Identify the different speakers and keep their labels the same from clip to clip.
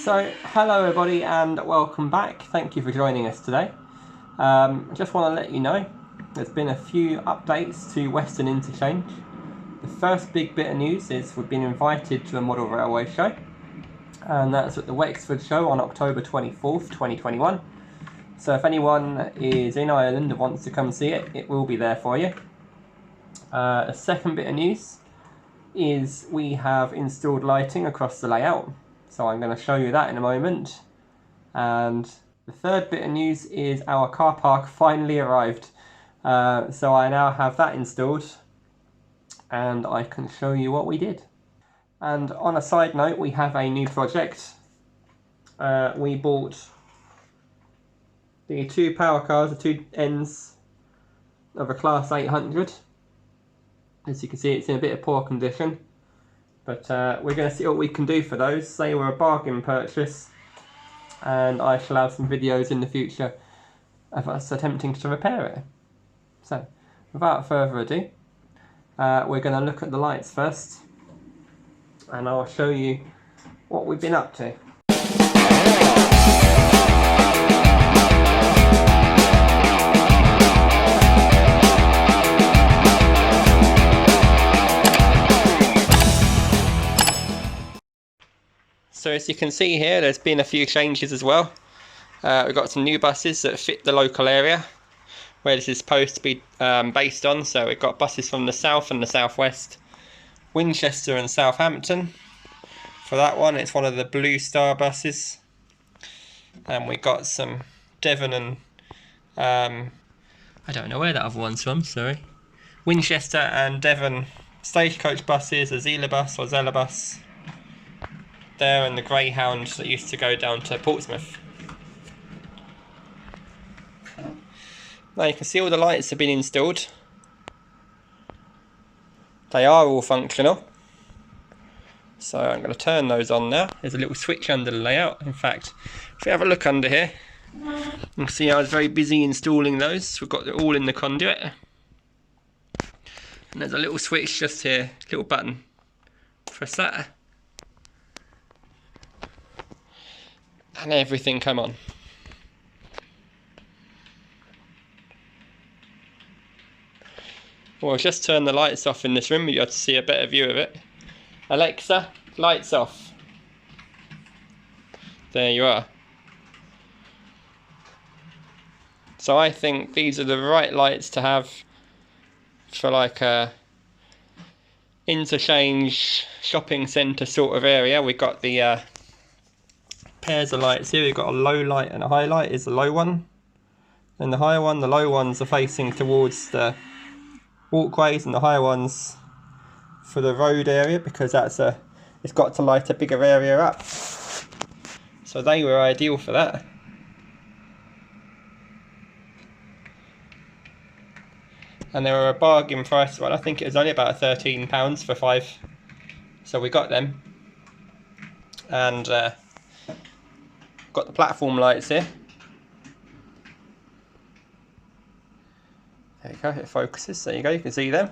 Speaker 1: So, hello everybody and welcome back. Thank you for joining us today. Just want to let you know there's been a few updates to Weston Interchange. The first big bit of news is we've been invited to a model railway show, and that's at the Wexford show on October 24th, 2021. So if anyone is in Ireland and wants to come see it, it will be there for you. The second bit of news is we have installed lighting across the layout. So I'm going to show you that in a moment. And the third bit of news is our car park finally arrived. So I now have that installed and I can show you what we did. And on a side note, we have a new project. We bought the two power cars, the two ends of a Class 800. As you can see, it's in a bit of poor condition. But we're going to see what we can do for those. They were a bargain purchase, and I shall have some videos in the future of us attempting to repair it. So, without further ado, we're going to look at the lights first, and I'll show you what we've been up to. So as you can see here, there's been a few changes as well. We've got some new buses that fit the local area where this is supposed to be based on. So we've got buses from the south and the southwest, Winchester and Southampton. For that one, it's one of the Blue Star buses. And we got some Devon and I don't know where that other one's from, sorry. Winchester and Devon stagecoach buses, a Zela bus or Zella bus there, and the Greyhound that used to go down to Portsmouth. Now you can see all the lights have been installed. They are all functional. So I'm going to turn those on now. There's a little switch under the layout. In fact, if we have a look under here, you can see I was very busy installing those. We've got it all in the conduit. And there's a little switch just here, little button. Press that. And everything come on. Well, I'll just turn the lights off in this room. You have to see a better view of it. Alexa, lights off. There you are. So I think these are the right lights to have for like a interchange shopping centre sort of area. We've got the pairs of lights here. We've got a low light and a high light is the low one, and the higher one. The low ones are facing towards the walkways, and the higher ones for the road area, because it's got to light a bigger area up. So they were ideal for that. And they were a bargain price. Well, I think it was only about £13 for 5. So we got them. And got the platform lights here. There you go, it focuses. There you go, you can see them.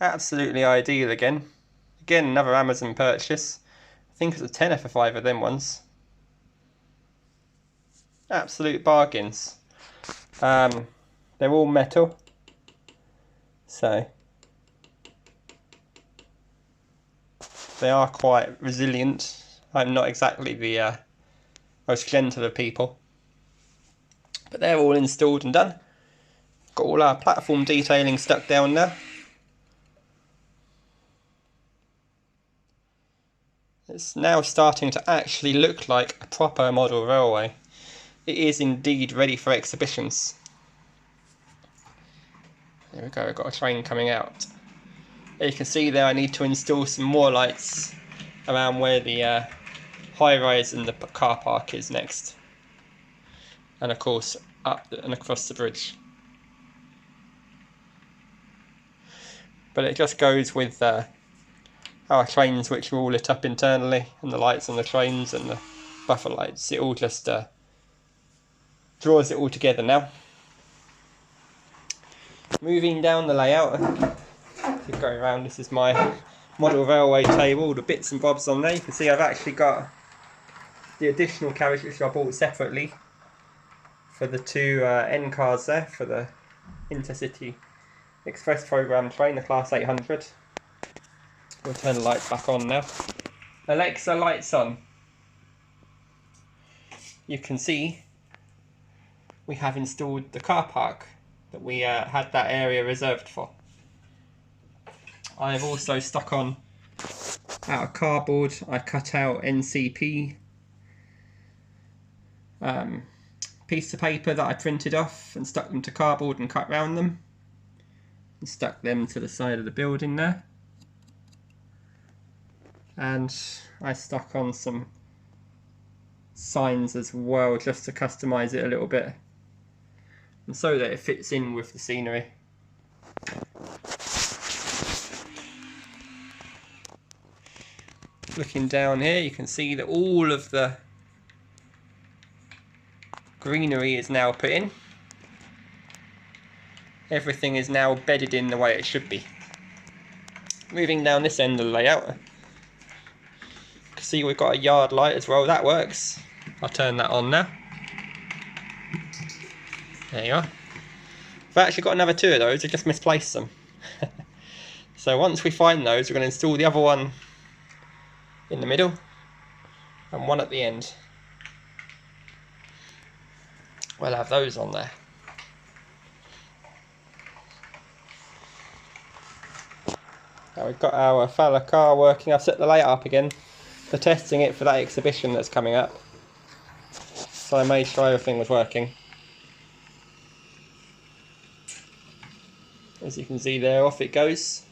Speaker 1: Absolutely ideal again. Again, another Amazon purchase. I think it's a tenner for 5 of them ones. Absolute bargains. They're all metal. So they are quite resilient. I'm not exactly the most gentle of people. But they're all installed and done. Got all our platform detailing stuck down there. It's now starting to actually look like a proper model railway. It is indeed ready for exhibitions. There we go, we've got a train coming out. You can see there I need to install some more lights around where the high-rise and the car park is next. And of course up and across the bridge. But it just goes with our trains, which are all lit up internally, and the lights on the trains and the buffer lights. It all just draws it all together now. Moving down the layout, to go around, this is my model railway table, all the bits and bobs on there. You can see I've actually got the additional carriage which I bought separately for the two end cars there for the Intercity Express programme train, the Class 800. We'll turn the lights back on now. Alexa, lights on. You can see we have installed the car park that we had that area reserved for. I have also stuck on, out of cardboard, I cut out NCP piece of paper that I printed off and stuck them to cardboard and cut round them. And stuck them to the side of the building there. And I stuck on some signs as well, just to customise it a little bit. And so that it fits in with the scenery. Looking down here, you can see that all of the greenery is now put in. Everything is now bedded in the way it should be. Moving down this end of the layout, you can see we've got a yard light as well. That works. I'll turn that on now. There you are. I've actually got another two of those, I just misplaced them. So once we find those, we're going to install the other one in the middle and one at the end. We'll have those on there. Now we've got our Fowler car working. I've set the layout up again for testing it for that exhibition that's coming up. So I made sure everything was working. As you can see there, off it goes.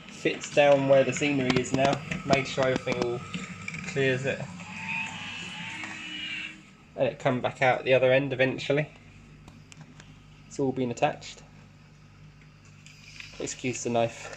Speaker 1: Fits down where the scenery is now. Make sure everything all clears it. And it come back out the other end eventually. It's all been attached. Excuse the knife.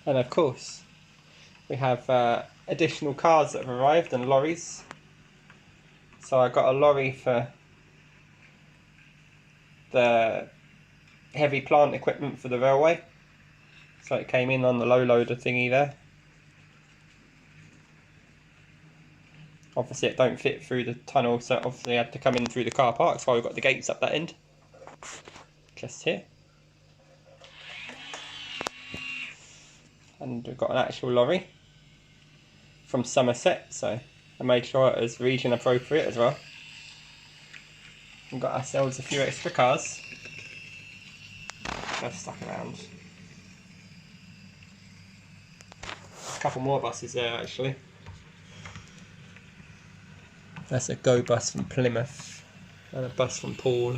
Speaker 1: And of course, we have additional cars that have arrived and lorries. So I got a lorry for the heavy plant equipment for the railway. So it came in on the low loader thingy there. Obviously it don't fit through the tunnel, so obviously I had to come in through the car park. That's why we've got the gates up that end. Just here. And we've got an actual lorry from Somerset, so I made sure it was region appropriate as well. We've got ourselves a few extra cars. Just stuck around. A couple more buses there actually. That's a Go bus from Plymouth and a bus from Poole.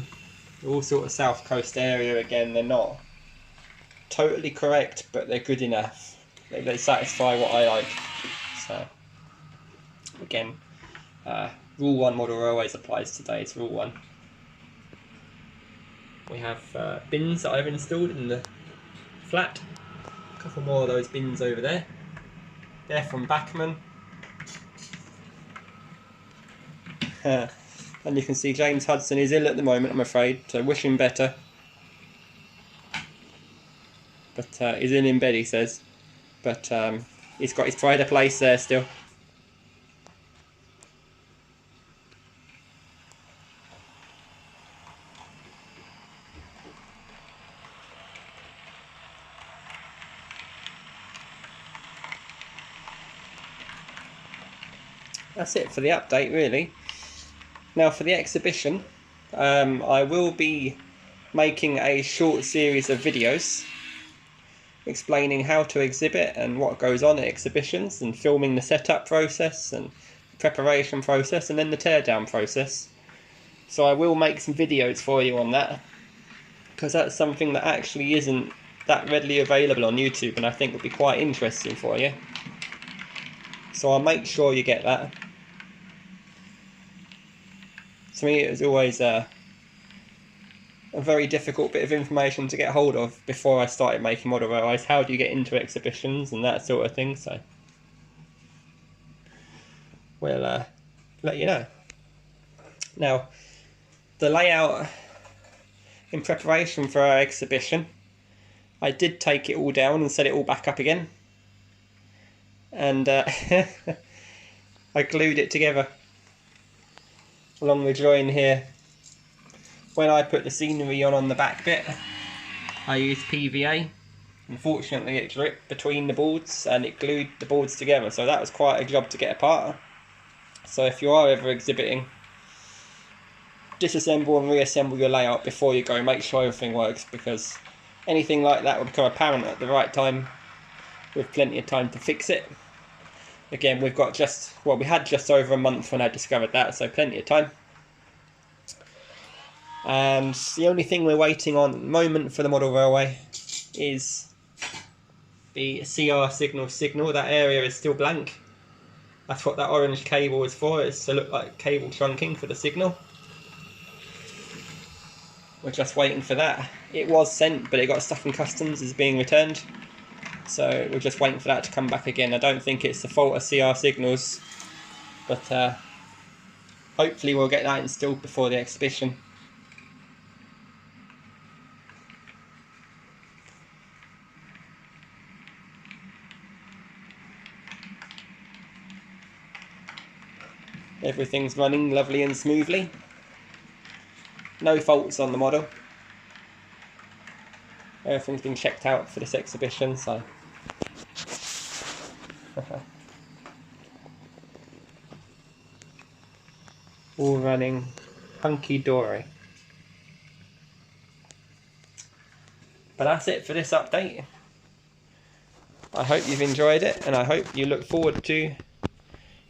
Speaker 1: All sort of south coast area again. They're not totally correct, but they're good enough. They satisfy what I like. So again, Rule 1 model railways applies today. It's Rule 1. We have bins that I've installed in the flat. A couple more of those bins over there. They're from Bachmann. And you can see James Hudson is ill at the moment, I'm afraid, so wish him better. But he's in bed, he says. But he's got his pride of place there still. That's it for the update, really. Now for the exhibition, I will be making a short series of videos explaining how to exhibit and what goes on at exhibitions, and filming the setup process and preparation process and then the teardown process. So I will make some videos for you on that, because that's something that actually isn't that readily available on YouTube and I think would be quite interesting for you. So I'll make sure you get that. To me, it was always a very difficult bit of information to get hold of before I started making model railways. How do you get into exhibitions and that sort of thing? So we'll let you know. Now, the layout in preparation for our exhibition, I did take it all down and set it all back up again, and I glued it together along the join here. When I put the scenery on the back bit, I used PVA. Unfortunately, it dripped between the boards and it glued the boards together, so that was quite a job to get apart. So if you are ever exhibiting, disassemble and reassemble your layout before you go. Make sure everything works, because anything like that will become apparent at the right time with plenty of time to fix it. Again, we had just over a month when I discovered that, so plenty of time. And the only thing we're waiting on at the moment for the model railway is the CR signal. That area is still blank. That's what that orange cable is for. It's to look like cable trunking for the signal. We're just waiting for that. It was sent, but it got stuck in customs, is being returned. So we're just waiting for that to come back again. I don't think it's the fault of CR signals, but hopefully we'll get that installed before the exhibition. Everything's running lovely and smoothly. No faults on the model. Everything's been checked out for this exhibition, so all running hunky-dory. But that's it for this update. I hope you've enjoyed it, and I hope you look forward to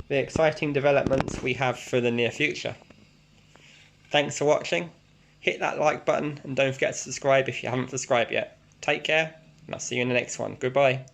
Speaker 1: the exciting developments we have for the near future. Thanks for watching. Hit that like button and don't forget to subscribe if you haven't subscribed yet. Take care, and I'll see you in the next one. Goodbye.